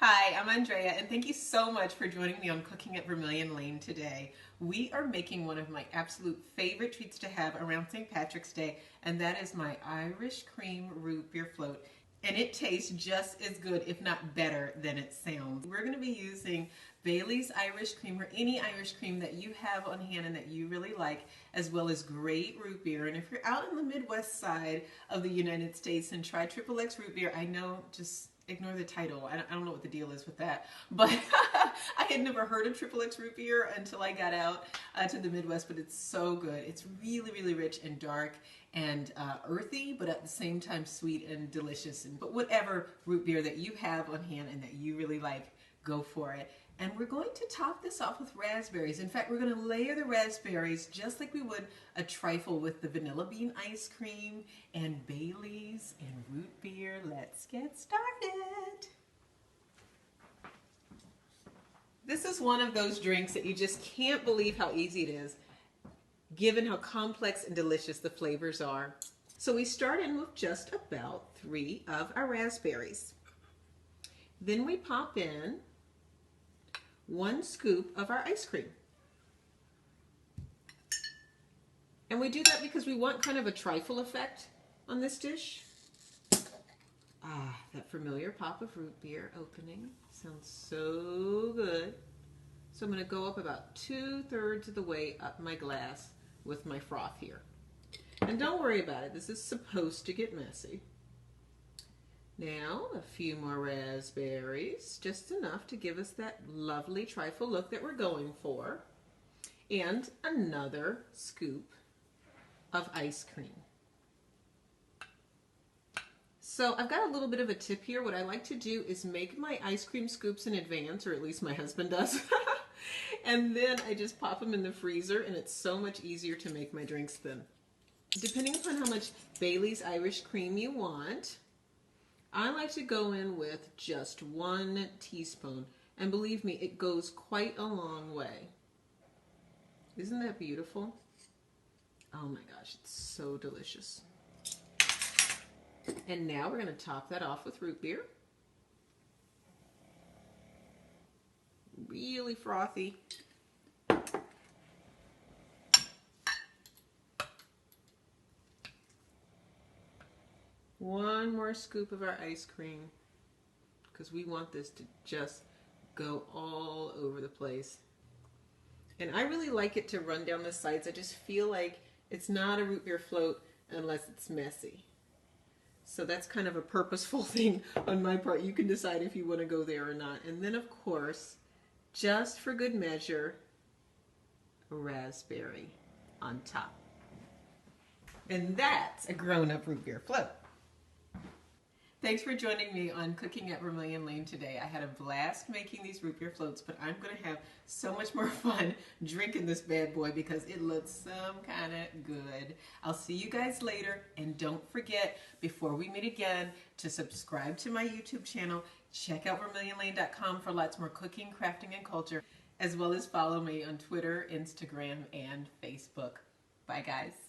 Hi, I'm Andrea, and thank you so much for joining me on Cooking at Vermilion Lane today. We are making one of my absolute favorite treats to have around St. Patrick's Day, and that is my Irish cream root beer float. And it tastes just as good, if not better, than it sounds. We're going to be using Bailey's Irish cream, or any Irish cream that you have on hand and that you really like, as well as great root beer. And if you're out in the Midwest side of the United States and try Triple X root beer, I know, just ignore the title. I don't know what the deal is with that, but I had never heard of Triple X root beer until I got out to the Midwest, but it's so good. It's really, really rich and dark and earthy, but at the same time sweet and delicious. But whatever root beer that you have on hand and that you really like, go for it. And we're going to top this off with raspberries. In fact, we're going to layer the raspberries just like we would a trifle with the vanilla bean ice cream and Bailey's and root beer. Let's get started. This is one of those drinks that you just can't believe how easy it is, given how complex and delicious the flavors are. So we start in with just about 3 of our raspberries. Then we pop in 1 scoop of our ice cream. And we do that because we want kind of a trifle effect on this dish. Ah, that familiar pop of root beer opening. Sounds so good. So I'm going to go up about 2/3 of the way up my glass with my froth here. And don't worry about it. This is supposed to get messy. Now, a few more raspberries, just enough to give us that lovely trifle look that we're going for. And another scoop of ice cream. So I've got a little bit of a tip here. What I like to do is make my ice cream scoops in advance, or at least my husband does. And then I just pop them in the freezer, and it's so much easier to make my drinks then. Depending upon how much Bailey's Irish cream you want, I like to go in with just 1 teaspoon. And believe me, it goes quite a long way. Isn't that beautiful? Oh my gosh, it's so delicious. And now we're going to top that off with root beer. Really frothy. One more scoop of our ice cream, because we want this to just go all over the place. And I really like it to run down the sides. I just feel like it's not a root beer float unless it's messy. So that's kind of a purposeful thing on my part. You can decide if you want to go there or not. And then, of course, just for good measure, a raspberry on top. And that's a grown-up root beer float. Thanks for joining me on Cooking at Vermilion Lane today. I had a blast making these root beer floats, but I'm going to have so much more fun drinking this bad boy because it looks some kind of good. I'll see you guys later, and don't forget, before we meet again, to subscribe to my YouTube channel, check out vermilionlane.com for lots more cooking, crafting, and culture, as well as follow me on Twitter, Instagram, and Facebook. Bye, guys.